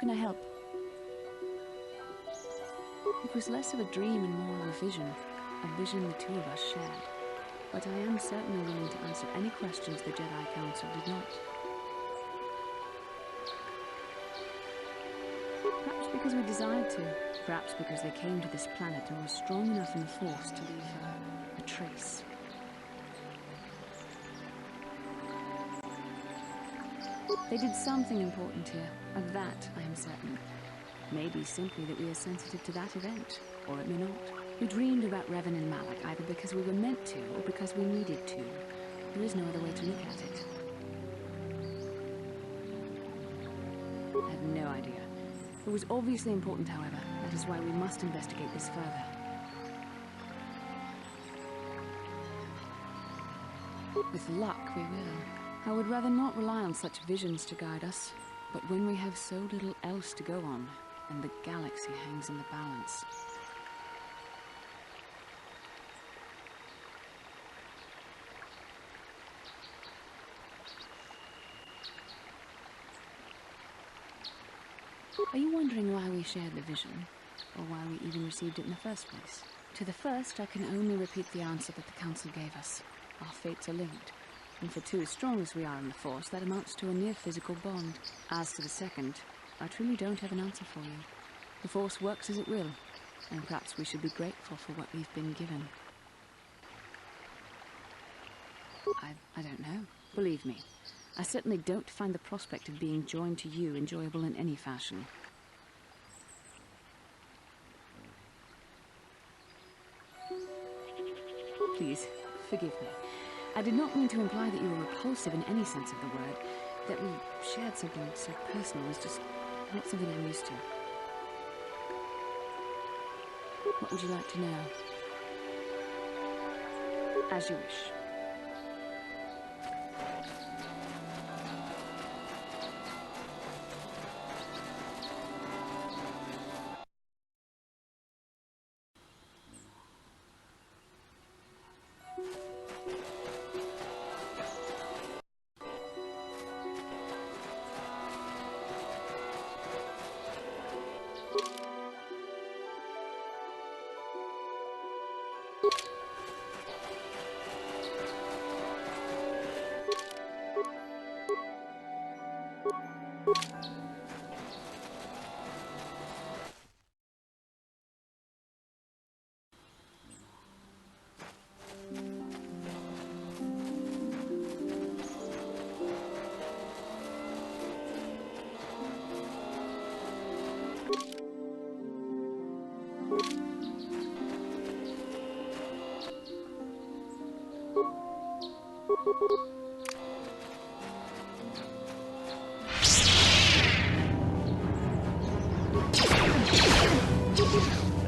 can I help? It was less of a dream and more of a vision the two of us shared. But I am certainly willing to answer any questions the Jedi Council did not. Perhaps because we desired to. Perhaps because they came to this planet and were strong enough in the Force to leave a trace. They did something important here. Of that, I am certain. Maybe simply that we are sensitive to that event, or it may not. We dreamed about Revan and Malak either because we were meant to, or because we needed to. There is no other way to look at it. I have no idea. It was obviously important, however. That is why we must investigate this further. With luck, we will. I would rather not rely on such visions to guide us. But when we have so little else to go on, and the galaxy hangs in the balance... Are you wondering why we shared the vision? Or why we even received it in the first place? To the first, I can only repeat the answer that the Council gave us. Our fates are linked. And for two as strong as we are in the Force, that amounts to a near-physical bond. As to the second, I truly don't have an answer for you. The Force works as it will, and perhaps we should be grateful for what we've been given. I don't know. Believe me, I certainly don't find the prospect of being joined to you enjoyable in any fashion. Please, forgive me. I did not mean to imply that you were repulsive in any sense of the word. That we shared something so personal was just not something I'm used to. What would you like to know? As you wish.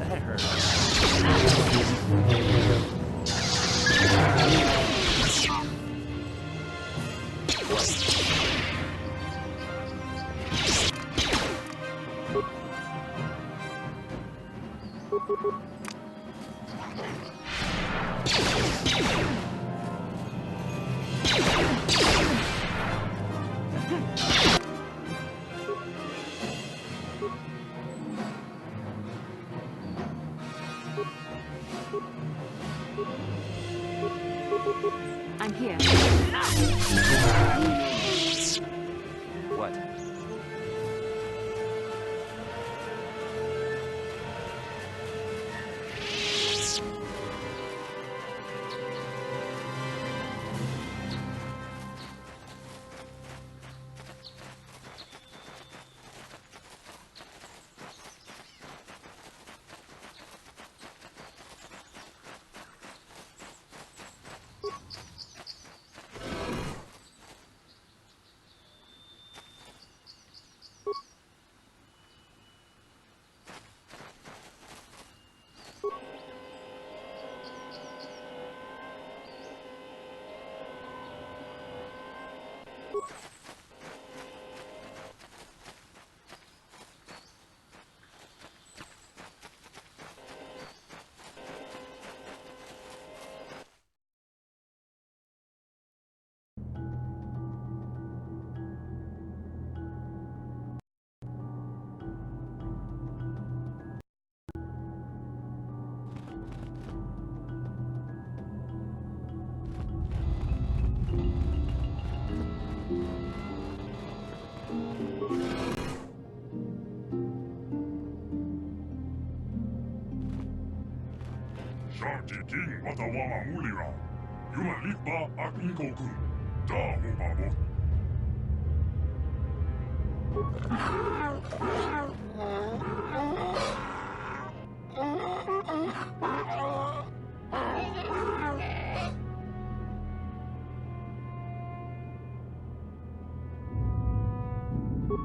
That hurt. I'm here. What?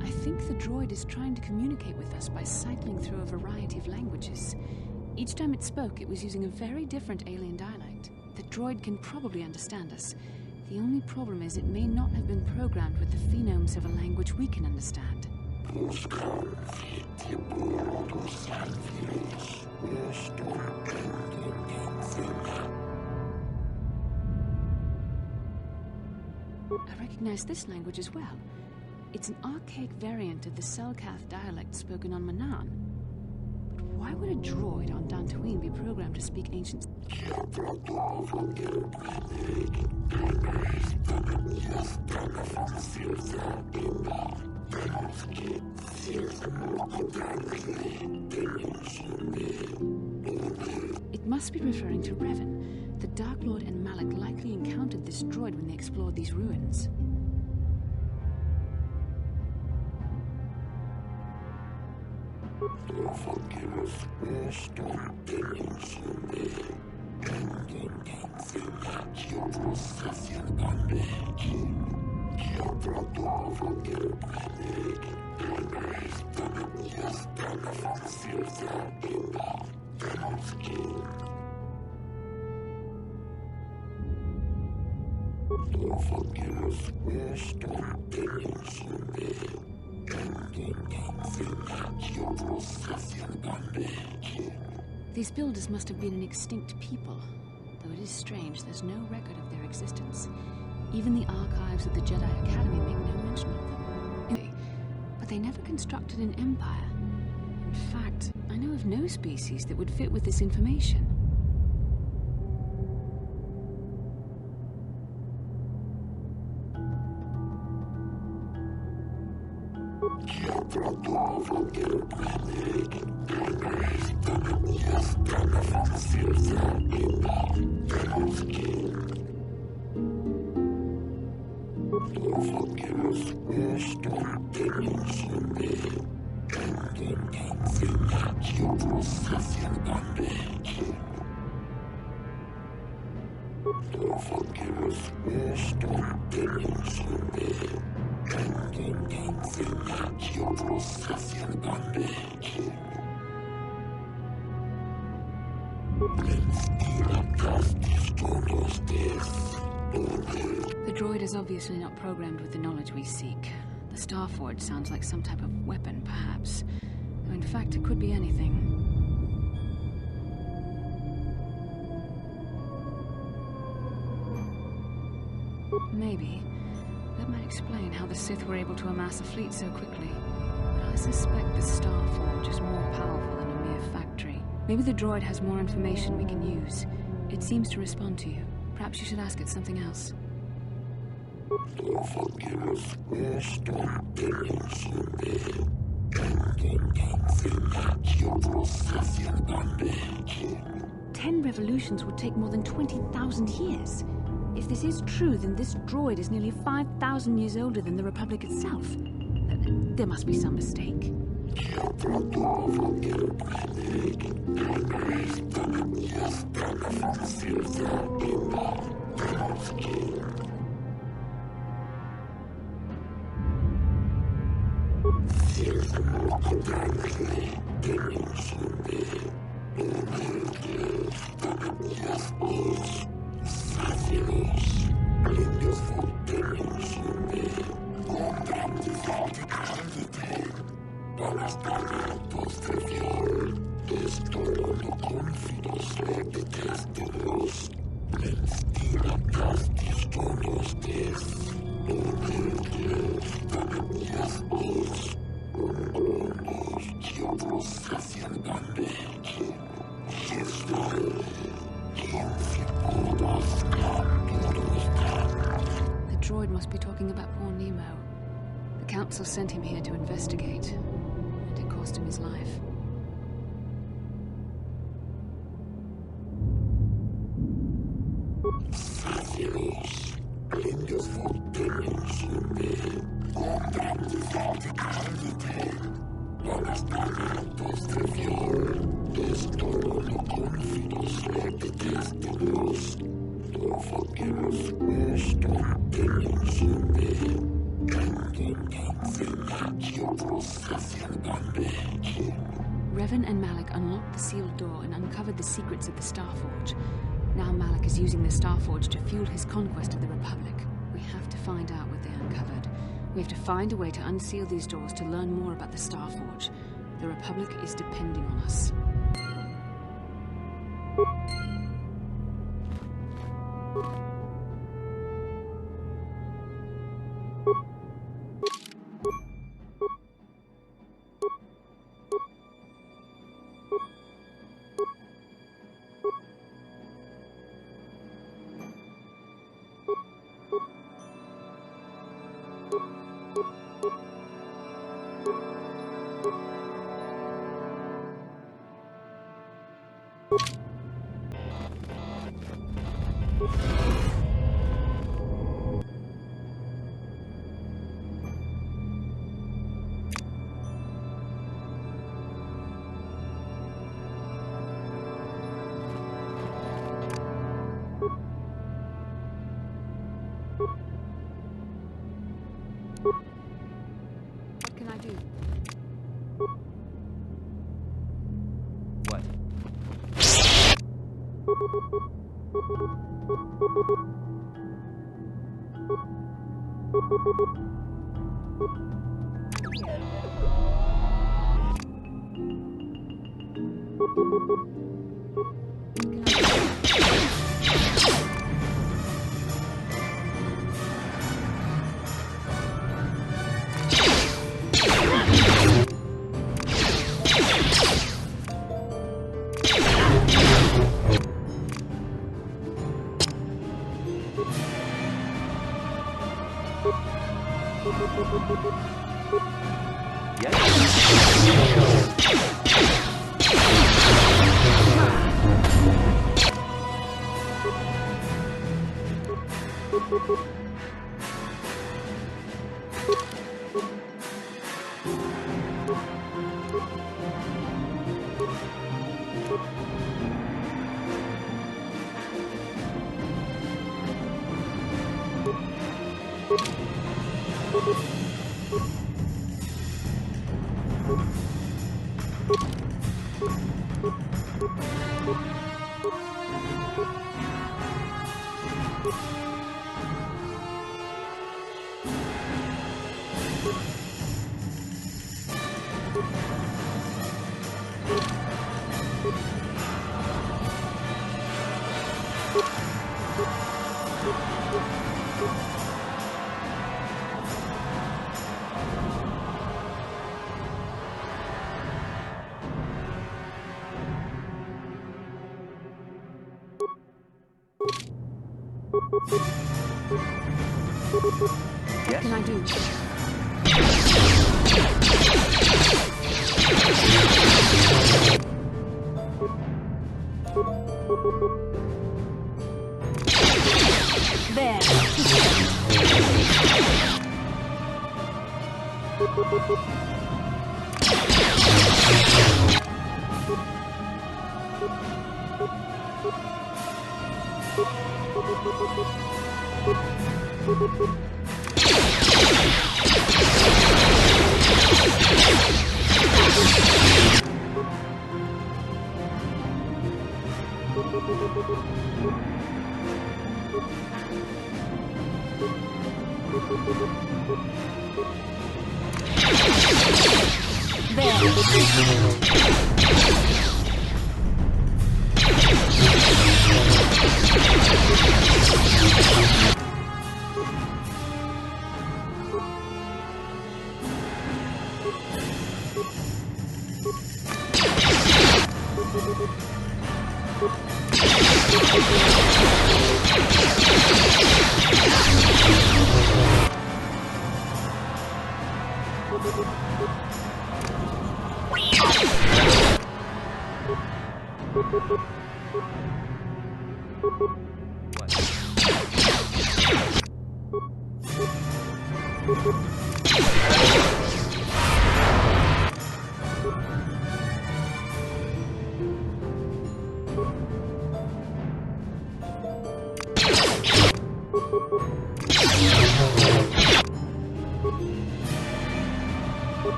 I think the droid is trying to communicate with us by cycling through a variety of languages. Each time it spoke, it was using a very different alien dialect. The droid can probably understand us. The only problem is it may not have been programmed with the phonemes of a language we can understand. I recognize this language as well. It's an archaic variant of the Selkath dialect spoken on Manaan. But why would a droid on Dantuine be programmed to speak ancient... It must be referring to Revan. The Dark Lord and Malak likely encountered this droid when they explored these ruins. These builders must have been an extinct people, though it is strange there's no record of their existence. Even the archives of the Jedi Academy make no mention of them. But they never constructed an empire. In fact, I know of no species that would fit with this information. The droid is obviously not programmed with the knowledge we seek. The Starforge sounds like some type of weapon, perhaps. Though in fact, it could be anything. Maybe. That might explain how the Sith were able to amass a fleet so quickly. But I suspect the Starforge is more powerful than a mere factory. Maybe the droid has more information we can use. It seems to respond to you. Perhaps you should ask it something else. 10 revolutions would take more than 20,000 years. If this is true, then this droid is nearly 5,000 years older than the Republic itself. There must be some mistake. Council sent him here to investigate, and it cost him his life. Revan and Malak unlocked the sealed door and uncovered the secrets of the Starforge. Now Malak is using the Starforge to fuel his conquest of the Republic. We have to find out what they uncovered. We have to find a way to unseal these doors to learn more about the Starforge. The Republic is depending on us. What can I do? What? What can I do? There. What?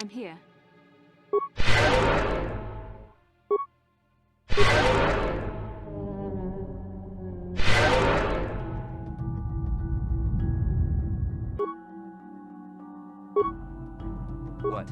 I'm here. What?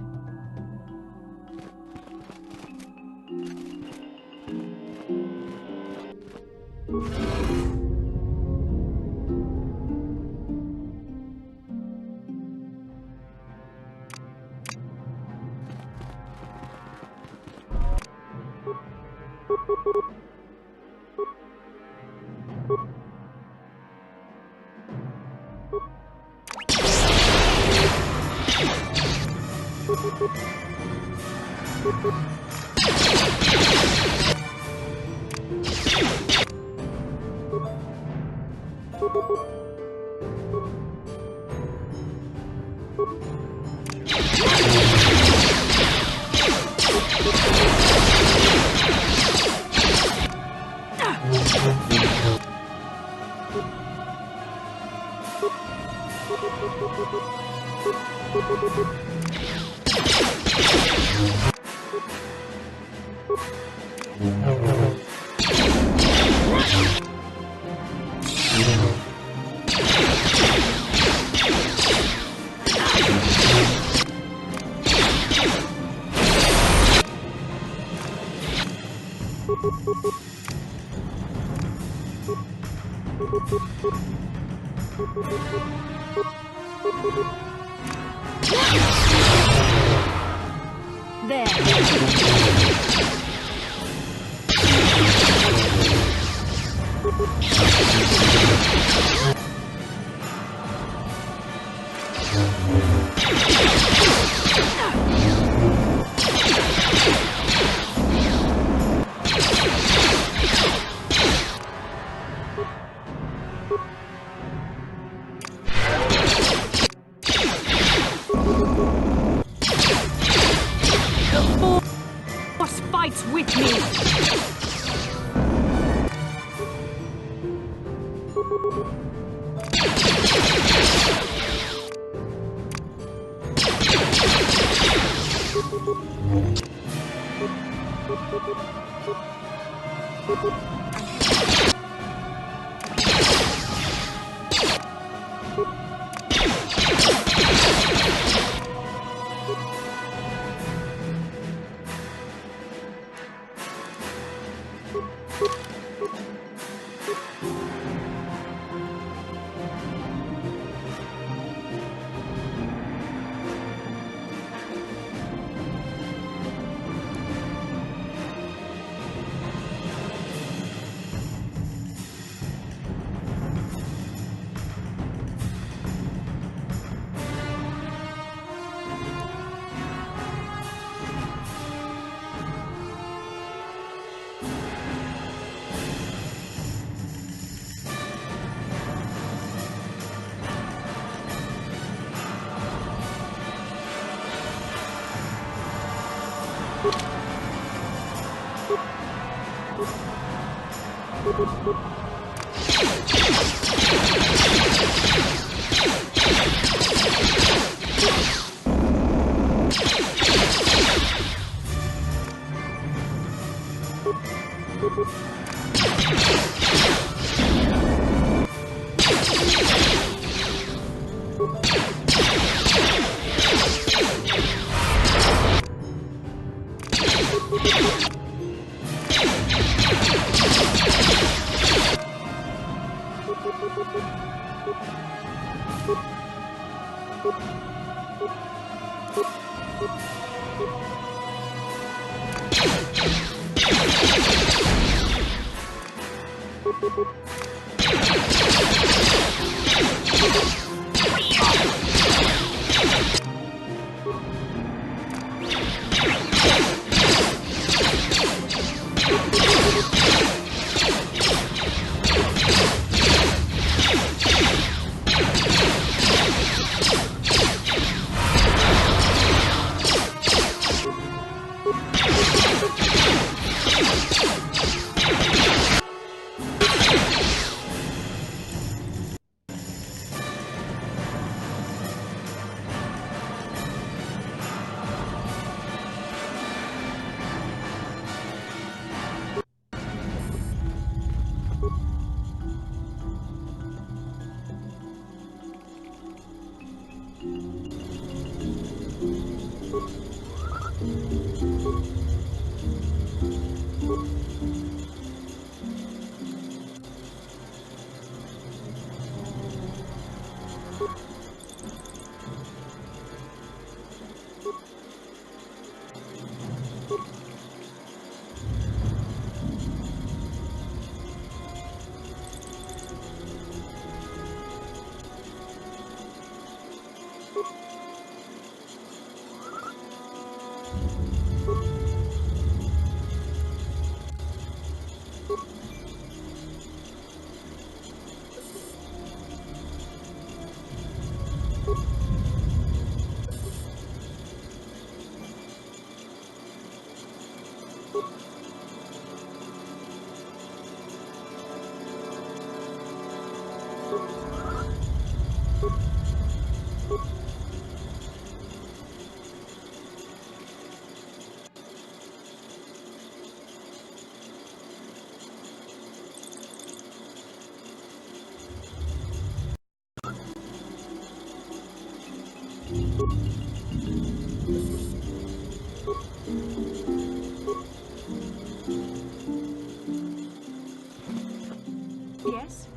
Yes?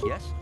Yes?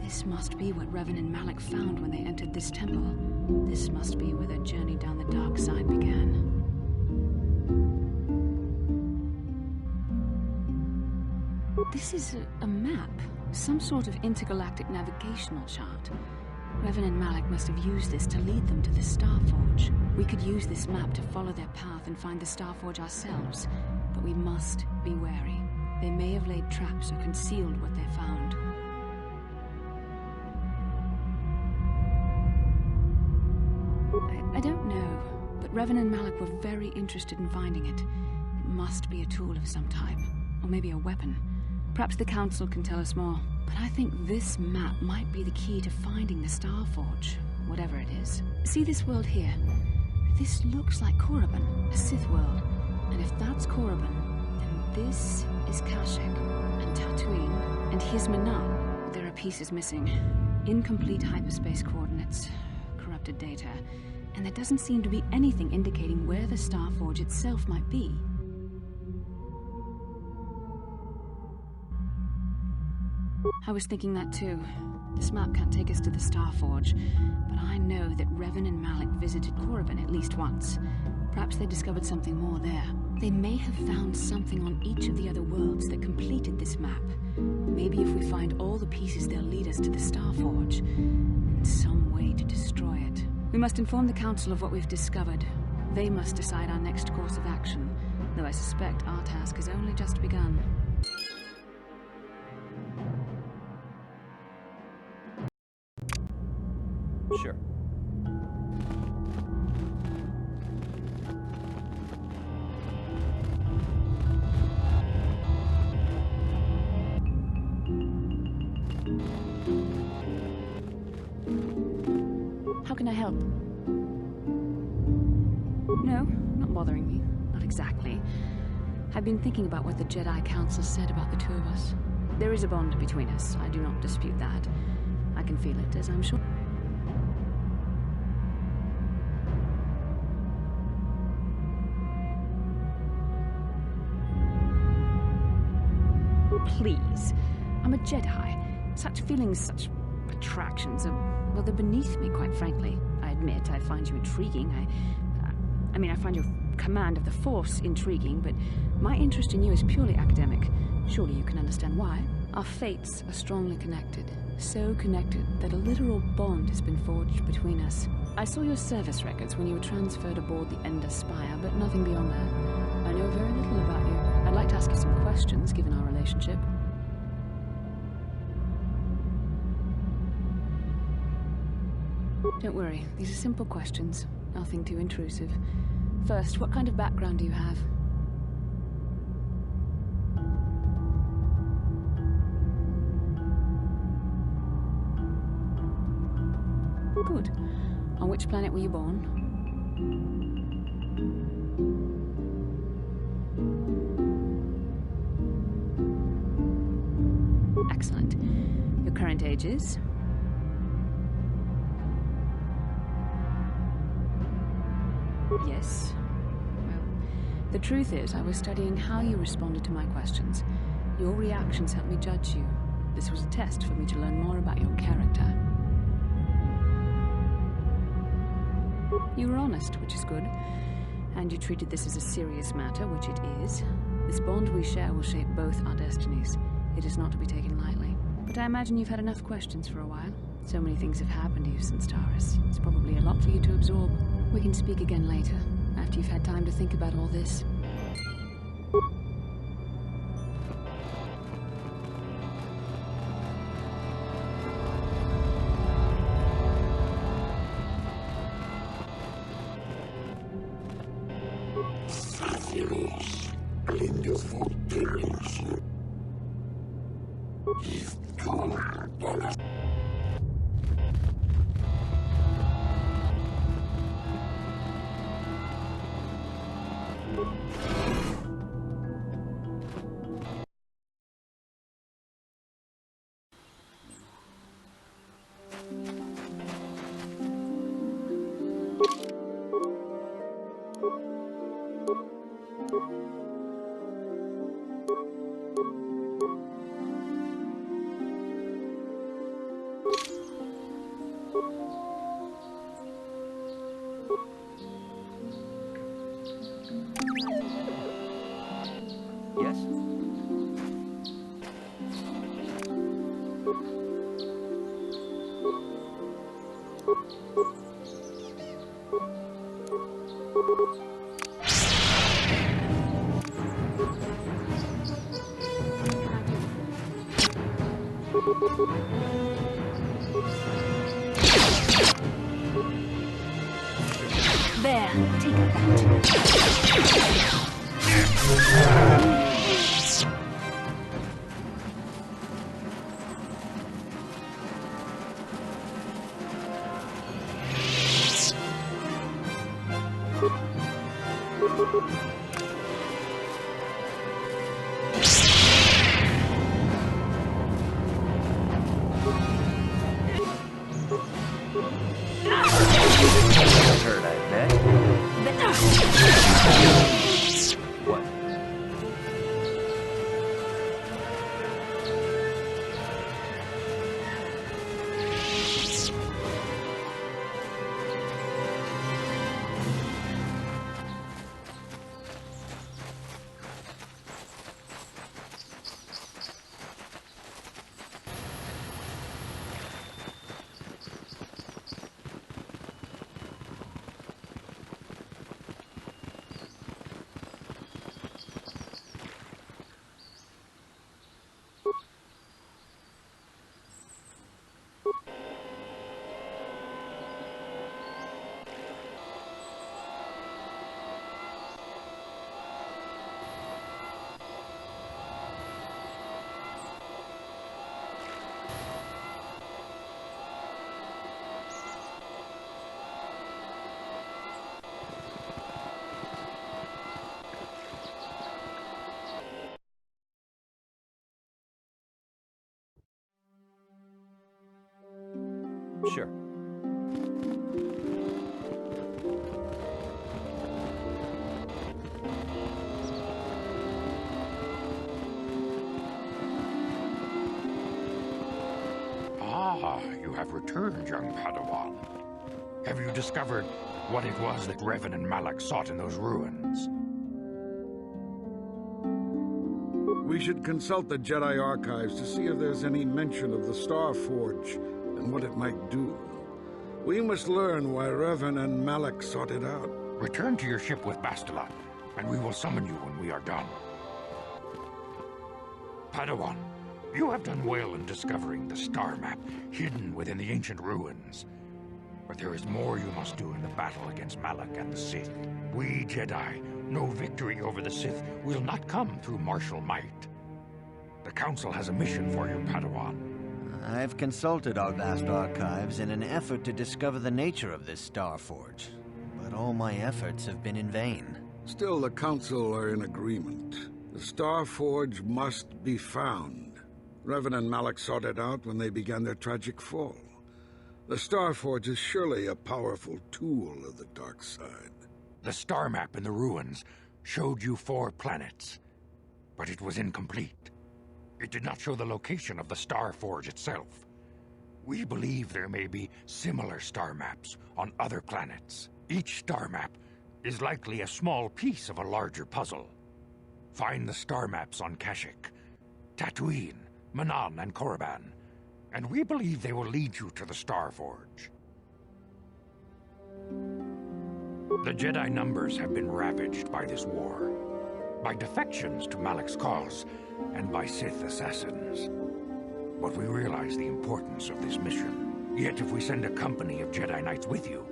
This must be what Revan and Malak found when they entered this temple. This must be where their journey down the dark side began. This is a map, some sort of intergalactic navigational chart. Revan and Malak must have used this to lead them to the Starforge. We could use this map to follow their path and find the Starforge ourselves, but we must be wary. They may have laid traps or concealed what they found. I don't know, but Revan and Malak were very interested in finding it. It must be a tool of some type, or maybe a weapon. Perhaps the Council can tell us more. But I think this map might be the key to finding the Starforge, whatever it is. See this world here? This looks like Korriban, a Sith world. And if that's Korriban, then this is Kashyyyk, and Tatooine, and here's Manal. There are pieces missing. Incomplete hyperspace coordinates, corrupted data, and there doesn't seem to be anything indicating where the Starforge itself might be. I was thinking that too. This map can't take us to the Starforge, but I know that Revan and Malak visited Korriban at least once. Perhaps they discovered something more there. They may have found something on each of the other worlds that completed this map. Maybe if we find all the pieces, they'll lead us to the Starforge, and some way to destroy it. We must inform the Council of what we've discovered. They must decide our next course of action, though I suspect our task has only just begun. Sure. How can I help? No, not bothering me. Not exactly. I've been thinking about what the Jedi Council said about the two of us. There is a bond between us. I do not dispute that. I can feel it, as I'm sure. Please. I'm a Jedi. Such feelings, such attractions are, well, they're beneath me, quite frankly. I admit I find you intriguing. I find your command of the Force intriguing, but my interest in you is purely academic. Surely you can understand why. Our fates are strongly connected. So connected that a literal bond has been forged between us. I saw your service records when you were transferred aboard the Ender Spire, but nothing beyond that. I know very little about you. I'd like to ask you some questions, given our relationship. Don't worry, these are simple questions. Nothing too intrusive. First, what kind of background do you have? Good. On which planet were you born? Excellent. Your current age is? Yes. Well, the truth is, I was studying how you responded to my questions. Your reactions helped me judge you. This was a test for me to learn more about your character. You were honest, which is good. And you treated this as a serious matter, which it is. This bond we share will shape both our destinies. It is not to be taken lightly. But I imagine you've had enough questions for a while. So many things have happened to you since Taris. It's probably a lot for you to absorb. We can speak again later, after you've had time to think about all this. Yes? There, take that. Heard, I bet. What? Sure. Ah, you have returned, young Padawan. Have you discovered what it was that Revan and Malak sought in those ruins? We should consult the Jedi archives to see if there's any mention of the Star Forge and what it might do. We must learn why Revan and Malak sought it out. Return to your ship with Бастилу, and we will summon you when we are done. Padawan, you have done well in discovering the star map hidden within the ancient ruins. But there is more you must do in the battle against Malak and the Sith. We Jedi know victory over the Sith will not come through martial might. The Council has a mission for you, Padawan. I've consulted our vast archives in an effort to discover the nature of this Star Forge, but all my efforts have been in vain. Still, the Council are in agreement. The Star Forge must be found. Revan and Malak sought it out when they began their tragic fall. The Star Forge is surely a powerful tool of the dark side. The star map in the ruins showed you 4 planets, but it was incomplete. It did not show the location of the Star Forge itself. We believe there may be similar star maps on other planets. Each star map is likely a small piece of a larger puzzle. Find the star maps on Kashyyyk, Tatooine, Manan, and Korriban, and we believe they will lead you to the Star Forge. The Jedi numbers have been ravaged by this war, by defections to Malak's cause, and by Sith assassins. But we realize the importance of this mission. Yet if we send a company of Jedi Knights with you,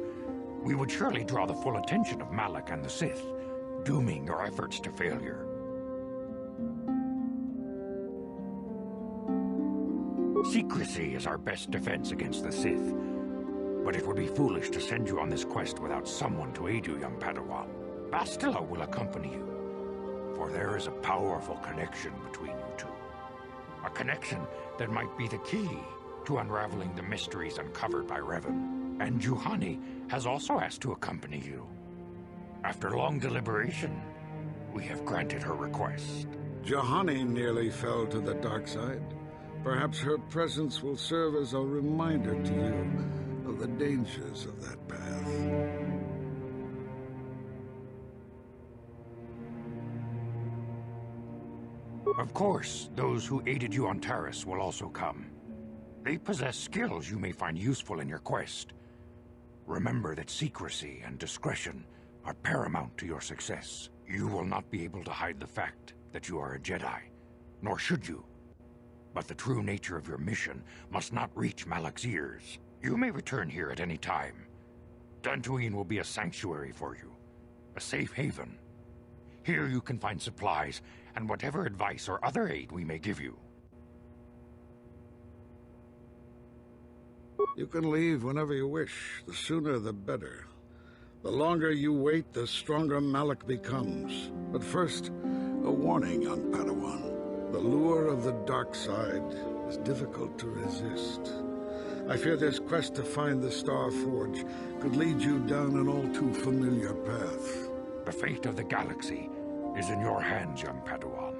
we would surely draw the full attention of Malak and the Sith, dooming your efforts to failure. Secrecy is our best defense against the Sith, but it would be foolish to send you on this quest without someone to aid you, young Padawan. Бастилу will accompany you, for there is a powerful connection between you two. A connection that might be the key to unraveling the mysteries uncovered by Revan. And Juhani has also asked to accompany you. After long deliberation, we have granted her request. Juhani nearly fell to the dark side. Perhaps her presence will serve as a reminder to you of the dangers of that path. Of course, those who aided you on Tarris will also come. They possess skills you may find useful in your quest. Remember that secrecy and discretion are paramount to your success. You will not be able to hide the fact that you are a Jedi, nor should you. But the true nature of your mission must not reach Malak's ears. You may return here at any time. Dantuiene will be a sanctuary for you, a safe haven. Here you can find supplies and whatever advice or other aid we may give you. You can leave whenever you wish. The sooner the better. The longer you wait, the stronger Malak becomes. But first, a warning, young Padawan. The lure of the dark side is difficult to resist. I fear this quest to find the Star Forge could lead you down an all too familiar path. The fate of the galaxy is in your hands, young Padawan.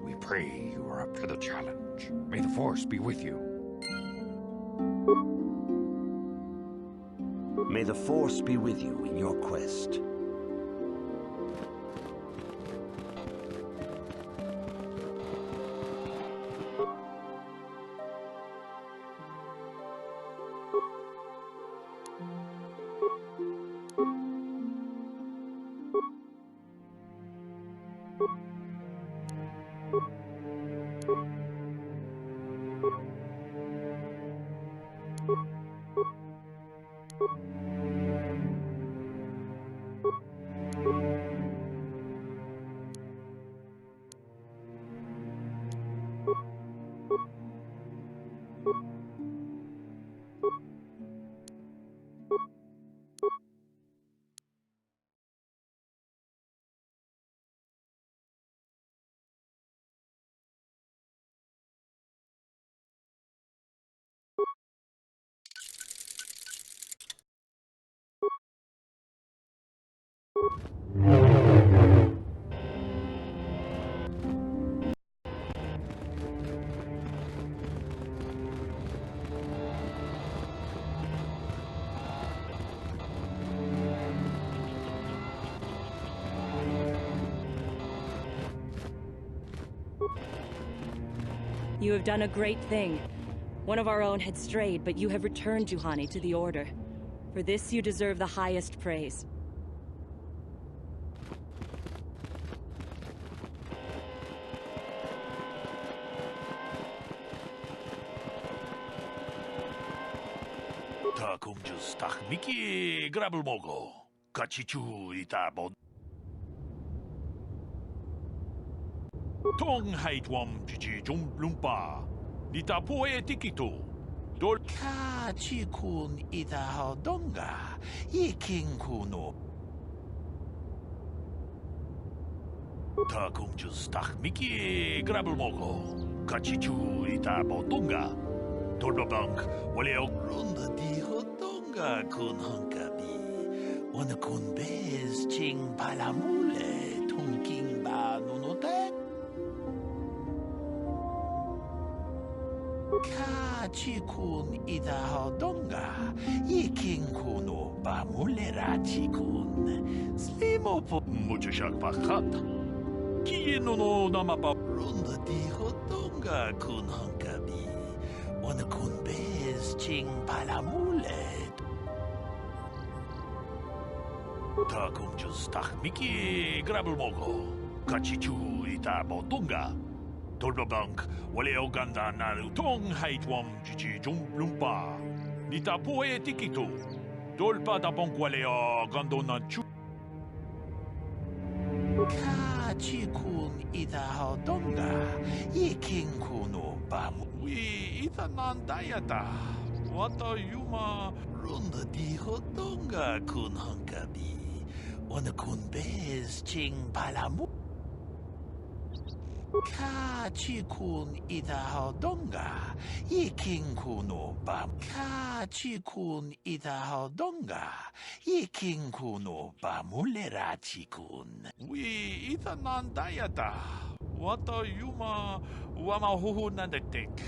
We pray you are up to the challenge. May the Force be with you. May the Force be with you in your quest. You have done a great thing. One of our own had strayed, but you have returned Juhani to the Order. For this, you deserve the highest praise. Takumjus Takmiki Grabelmogo. Kachichu Itabo. Tong Haitwam Chichi Jumblumpa. Nitapoe Tikito. Dolka Chikun Ita Donga. Yiking Kuno. Takumjus Takmiki Grabelmogo. Kachichu Itabo Donga. Dolbabank, Waleo Runda di Hodonga kun Hunkabi. Wana kun bez ching palamule tunking ba nunote. Ka chikun ida Hodonga. Yiking kuno ba mulera chikun. Slimo po muchashak pakat. Kieno no namapa Runda di Hodonga kun Hunkabi. Wana kun bez ching palamule. Takumjus Takmiki Grabelmogo. Kachichu Itabo Dunga. Dolbabank, Waleo Ganda Narutong Haitwam Chichi Jumblumpa. Nitapoe Tikito. Dolpa Dabonk Waleo Gandonachu. Kachikun Ita Donga. Yiking Kuno Bamu. We Itanandayata. Wata Yuma Runda di Hodonga kun Hunkabi. Wana kun bez ching palamu. Ka chikun ita Hodonga. Yiking kuno bam. Ka chikun ita Hodonga. Yiking kuno bamulera chikun. We itanandayata. Wata Yuma Wamahuhu Nandetek.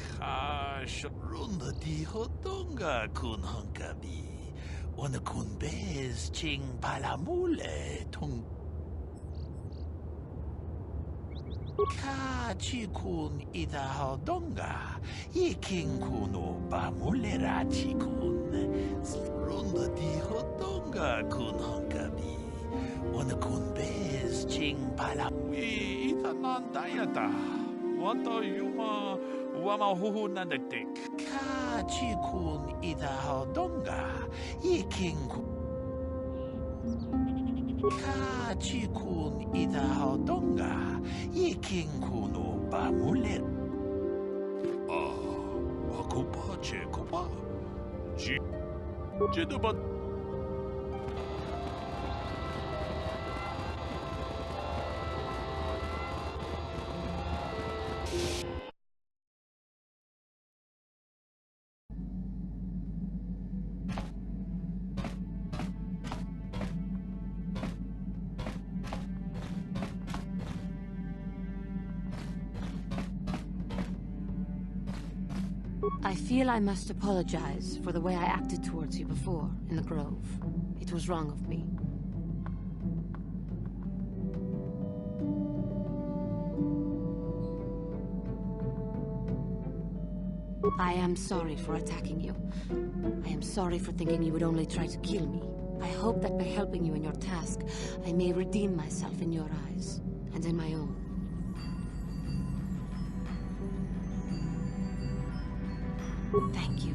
Runda di Hodonga kun Hunkabi. Wana kun bez ching palamule tung. Ka chikun ita Hodonga. Yiking kuno bamulera chikun. Runda di Hodonga kun Hunkabi. Wana kun bez ching palamule. We itanandayata. Wata Yuma Wamahuhu Nandetek. Ka chikun ita Hodonga. Yiking Ka chikun ita Hodonga. Yiking kuno bamule. Akupa chekupa. Jedabat. I feel I must apologize for the way I acted towards you before, in the Grove. It was wrong of me. I am sorry for attacking you. I am sorry for thinking you would only try to kill me. I hope that by helping you in your task, I may redeem myself in your eyes, and in my own. Thank you.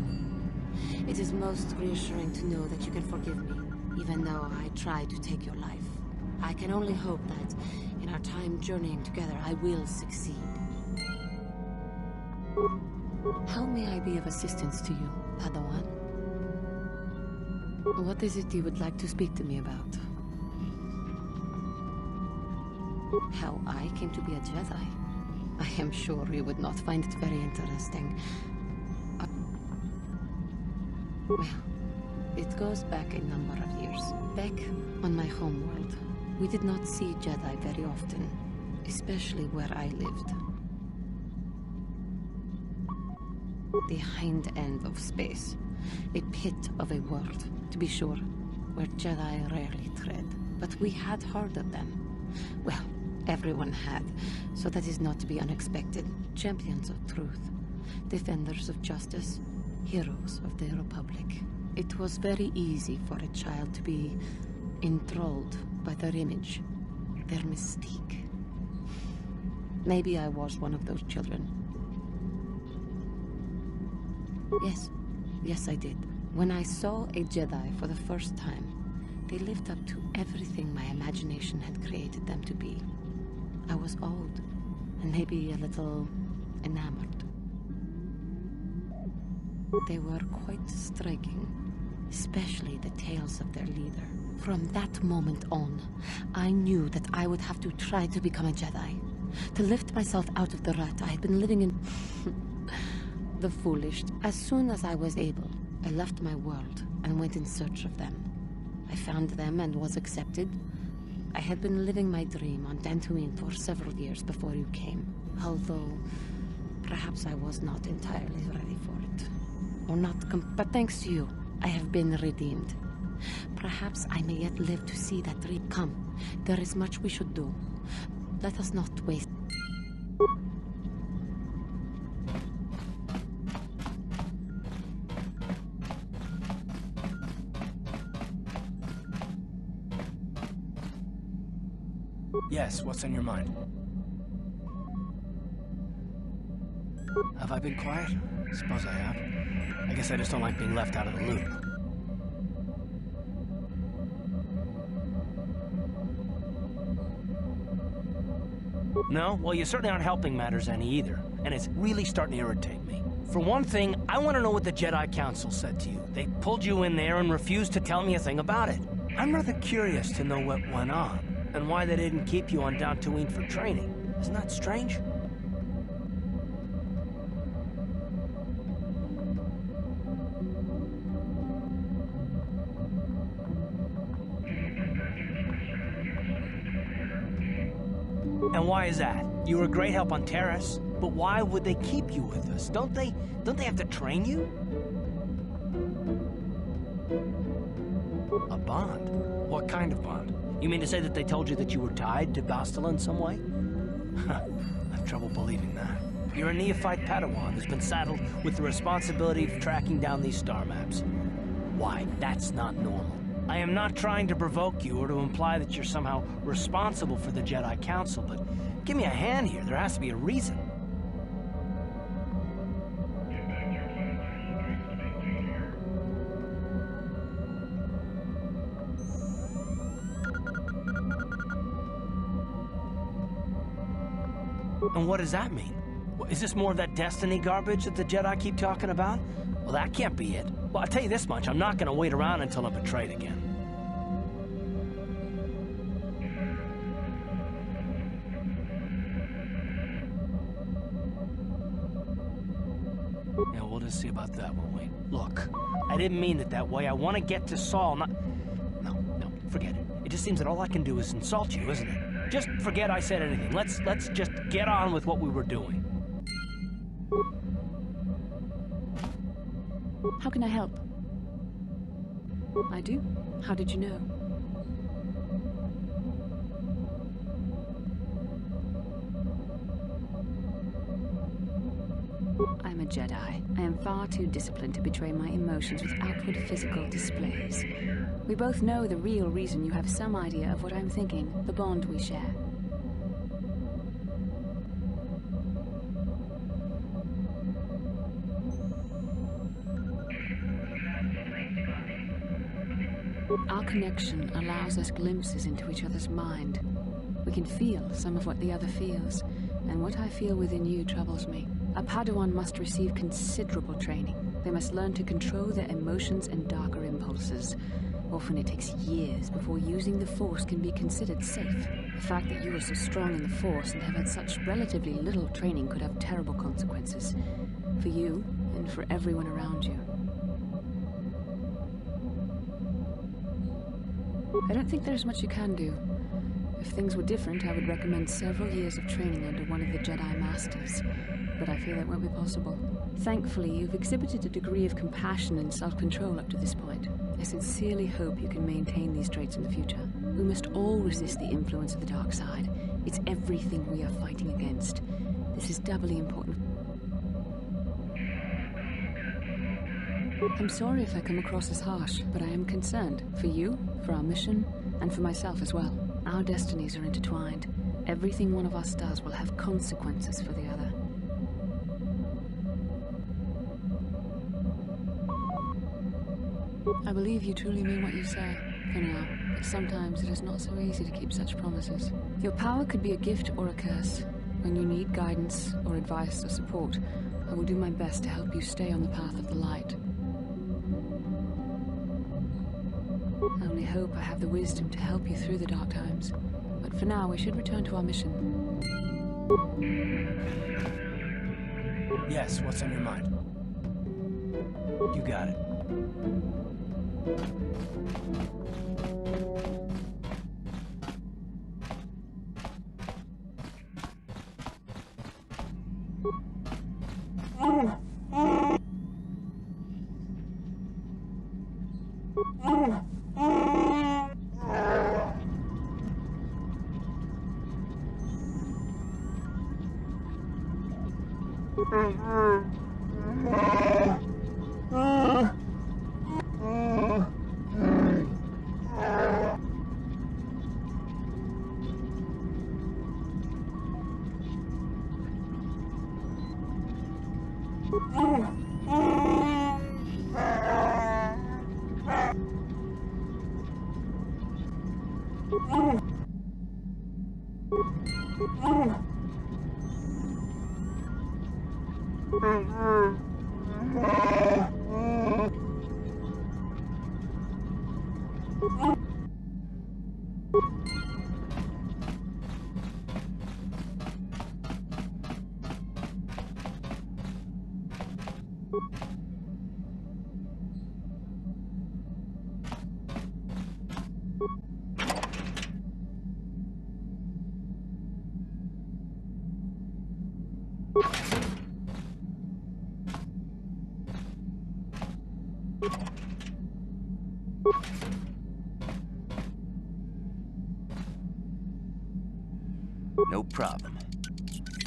It is most reassuring to know that you can forgive me, even though I tried to take your life. I can only hope that, in our time journeying together, I will succeed. How may I be of assistance to you, Padawan? What is it you would like to speak to me about? How I came to be a Jedi? I am sure you would not find it very interesting. Well, it goes back a number of years. Back on my homeworld, we did not see Jedi very often, especially where I lived. The hind end of space, a pit of a world, to be sure, where Jedi rarely tread. But we had heard of them. Well, everyone had, so that is not to be unexpected. Champions of truth, defenders of justice, heroes of the Republic. It was very easy for a child to be enthralled by their image, their mystique. Maybe I was one of those children. Yes, I did. When I saw a Jedi for the first time, they lived up to everything my imagination had created them to be. I was old, and maybe a little enamored. They were quite striking, especially the tales of their leader. From that moment on, I knew that I would have to try to become a Jedi. To lift myself out of the rut I had been living in. The foolish. As soon as I was able, I left my world and went in search of them. I found them and was accepted. I had been living my dream on Dantuiene for several years before you came, although perhaps I was not entirely ready for it. Or not but thanks to you, I have been redeemed. Perhaps I may yet live to see that dream come. There is much we should do. Let us not waste. Yes, what's on your mind? Have I been quiet? Suppose I have. I guess I just don't like being left out of the loop. No? Well, you certainly aren't helping matters any either, and it's really starting to irritate me. For one thing, I want to know what the Jedi Council said to you. They pulled you in there and refused to tell me a thing about it. I'm rather curious to know what went on, and why they didn't keep you on Dantooine for training. Isn't that strange? And why is that? You were a great help on Tarris, but why would they keep you with us? Don't they have to train you? A bond? What kind of bond? You mean to say that they told you that you were tied to Бастилу in some way? I have trouble believing that. You're a neophyte Padawan who's been saddled with the responsibility of tracking down these star maps. Why, that's not normal. I am not trying to provoke you or to imply that you're somehow responsible for the Jedi Council, but give me a hand here. There has to be a reason. And what does that mean? Is this more of that destiny garbage that the Jedi keep talking about? Well, that can't be it. Well, I'll tell you this much, I'm not going to wait around until I'm betrayed again. Yeah, we'll just see about that, won't we? Look, I didn't mean it that way. I want to get to Saul, not... No, forget it. It just seems that all I can do is insult you, isn't it? Just forget I said anything. Let's just get on with what we were doing. How can I help? I do? How did you know? I'm a Jedi. I am far too disciplined to betray my emotions with outward physical displays. We both know the real reason you have some idea of what I'm thinking, the bond we share. Our connection allows us glimpses into each other's mind. We can feel some of what the other feels, and what I feel within you troubles me. A Padawan must receive considerable training. They must learn to control their emotions and darker impulses. Often it takes years before using the Force can be considered safe. The fact that you are so strong in the Force and have had such relatively little training could have terrible consequences. For you, and for everyone around you. I don't think there's much you can do. If things were different, I would recommend several years of training under one of the Jedi Masters. But I fear that won't be possible. Thankfully, you've exhibited a degree of compassion and self-control up to this point. I sincerely hope you can maintain these traits in the future. We must all resist the influence of the dark side. It's everything we are fighting against. This is doubly important. I'm sorry if I come across as harsh, but I am concerned. For you, for our mission, and for myself as well. Our destinies are intertwined. Everything one of us does will have consequences for the other. I believe you truly mean what you say, for now, but sometimes it is not so easy to keep such promises. Your power could be a gift or a curse. When you need guidance or advice or support, I will do my best to help you stay on the path of the light. I only hope I have the wisdom to help you through the dark times. But for now, we should return to our mission. Yes, what's on your mind? You got it. No problem.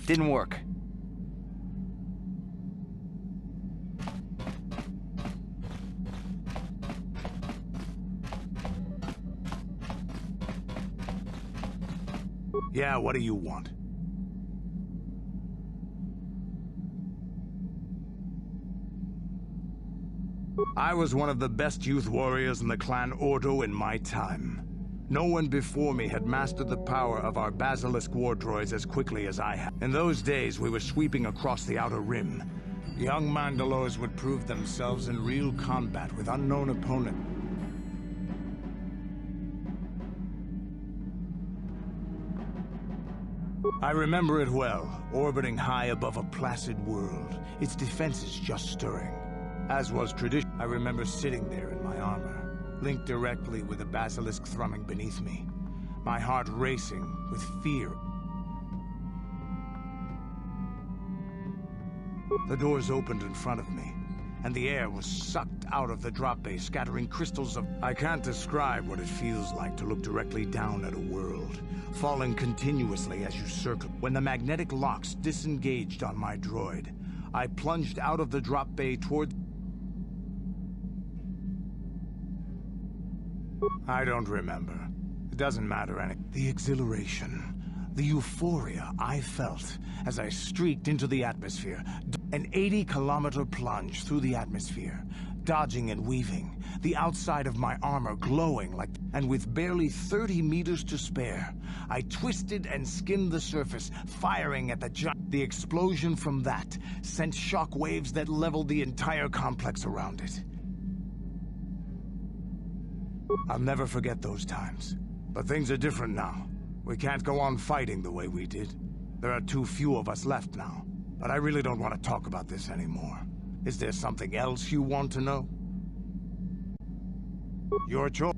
Didn't work. Yeah, what do you want? I was one of the best youth warriors in the clan Ordo in my time. No one before me had mastered the power of our basilisk war droids as quickly as I had. In those days, we were sweeping across the Outer Rim. Young Mandalores would prove themselves in real combat with unknown opponents. I remember it well, orbiting high above a placid world, its defenses just stirring. As was tradition, I remember sitting there in my armor, linked directly with the basilisk thrumming beneath me, my heart racing with fear. The doors opened in front of me, and the air was sucked out of the drop bay, scattering crystals of... I can't describe what it feels like to look directly down at a world, falling continuously as you circle. When the magnetic locks disengaged on my droid, I plunged out of the drop bay toward... I don't remember. It doesn't matter any. The exhilaration, the euphoria I felt as I streaked into the atmosphere. An 80-kilometer plunge through the atmosphere, dodging and weaving, the outside of my armor glowing like... And with barely 30 meters to spare, I twisted and skimmed the surface, firing at the giant. The explosion from that sent shock waves that leveled the entire complex around it. I'll never forget those times. But things are different now. We can't go on fighting the way we did. There are too few of us left now. But I really don't want to talk about this anymore. Is there something else you want to know? Your choice.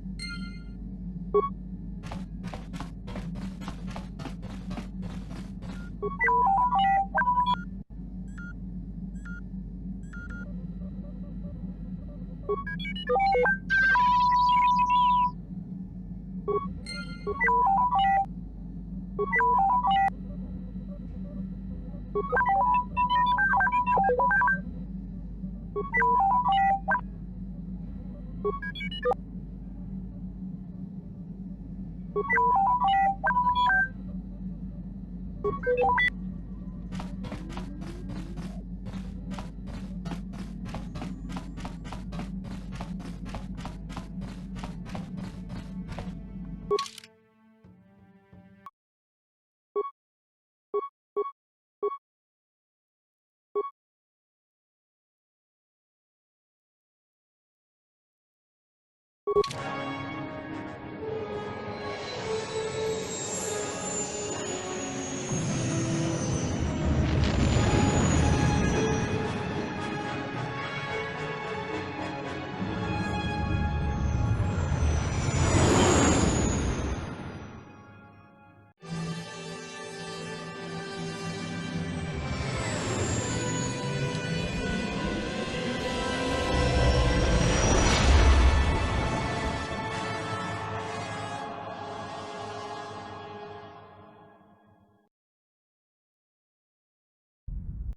you.